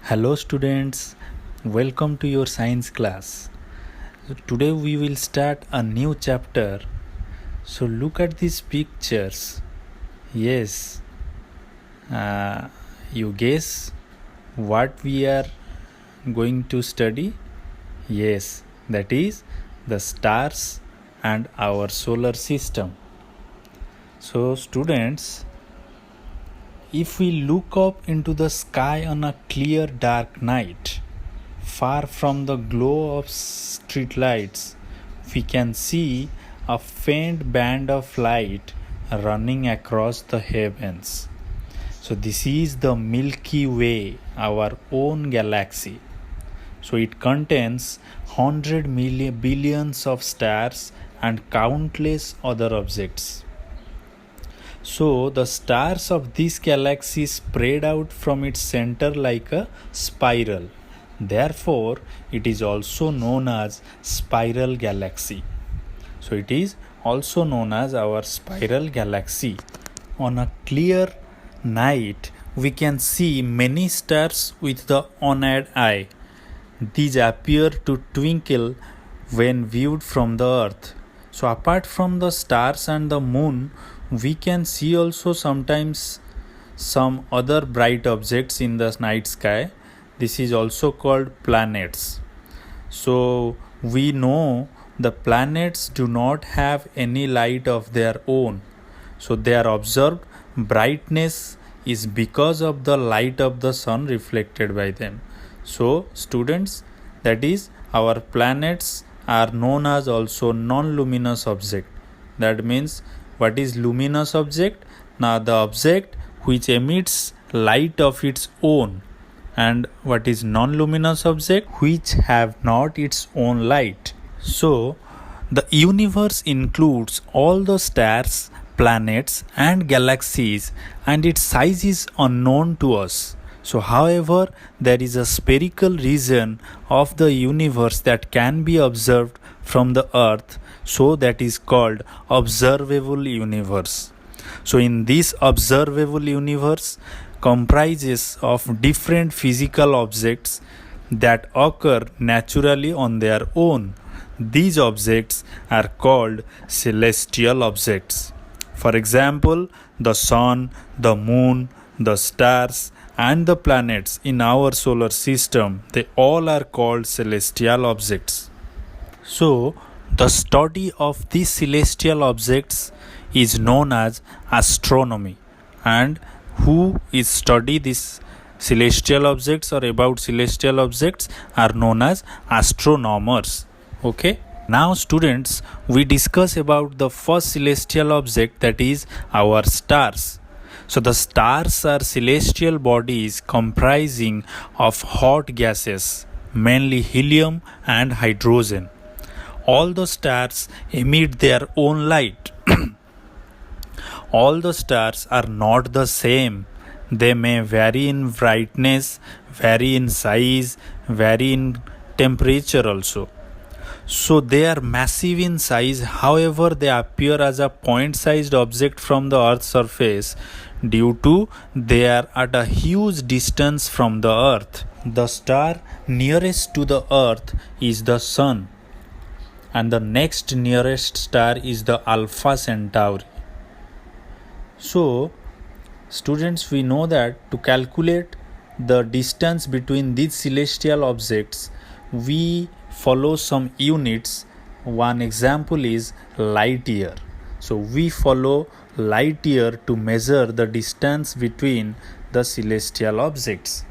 Hello students, welcome to your science class. Today we will start a new chapter. So look at these pictures. Yes, you guess what we are going to study? Yes, that is the stars and our solar system. So students, if we look up into the sky on a clear dark night, far from the glow of streetlights, we can see a faint band of light running across the heavens. So this is the Milky Way, our own galaxy. So it contains 100 million billions of stars and countless other objects. So the stars of this galaxy spread out from its center like a spiral. Therefore, it is also known as spiral galaxy. So it is also known as our spiral galaxy. On a clear night, we can see many stars with the unaided eye. These appear to twinkle when viewed from the earth. So apart from the stars and the moon, we can see also sometimes some other bright objects in the night sky. This is also called planets. So we know the planets do not have any light of their own. So their observed brightness is because of the light of the sun reflected by them. So students, that is, our planets are known as also non-luminous object. That means, what is luminous object? Now the object which emits light of its own. And what is non-luminous object? Which have not its own light. So the universe includes all the stars, planets and galaxies, and its size is unknown to us. So however, there is a spherical region of the universe that can be observed from the earth, so that is called observable universe. So in this observable universe comprises of different physical objects that occur naturally on their own. These objects are called celestial objects. For example, the sun, the moon, the stars and the planets in our solar system, they all are called celestial objects. So the study of these celestial objects is known as astronomy. And who is study these celestial objects or about celestial objects are known as astronomers. Okay. Now students, we discuss about the first celestial object, that is our stars. So the stars are celestial bodies comprising of hot gases, mainly helium and hydrogen. All the stars emit their own light. All the stars are not the same. They may vary in brightness, vary in size, vary in temperature also. So they are massive in size, however they appear as a point-sized object from the Earth's surface due to they are at a huge distance from the Earth. The star nearest to the Earth is the Sun, and the next nearest star is the Alpha Centauri. So students, we know that to calculate the distance between these celestial objects, we follow some units. One example is light year. So we follow light year to measure the distance between the celestial objects.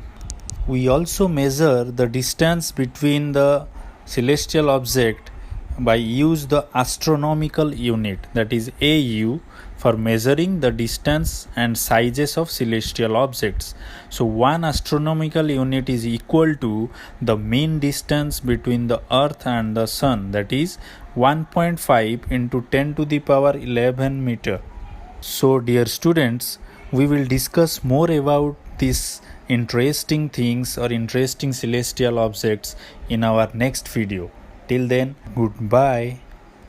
We also measure the distance between the celestial object by use the astronomical unit, that is AU, for measuring the distance and sizes of celestial objects. So one astronomical unit is equal to the mean distance between the Earth and the Sun, that is 1.5 into 10 to the power 11 meter. So dear students, we will discuss more about these interesting things or interesting celestial objects in our next video. Till then, goodbye.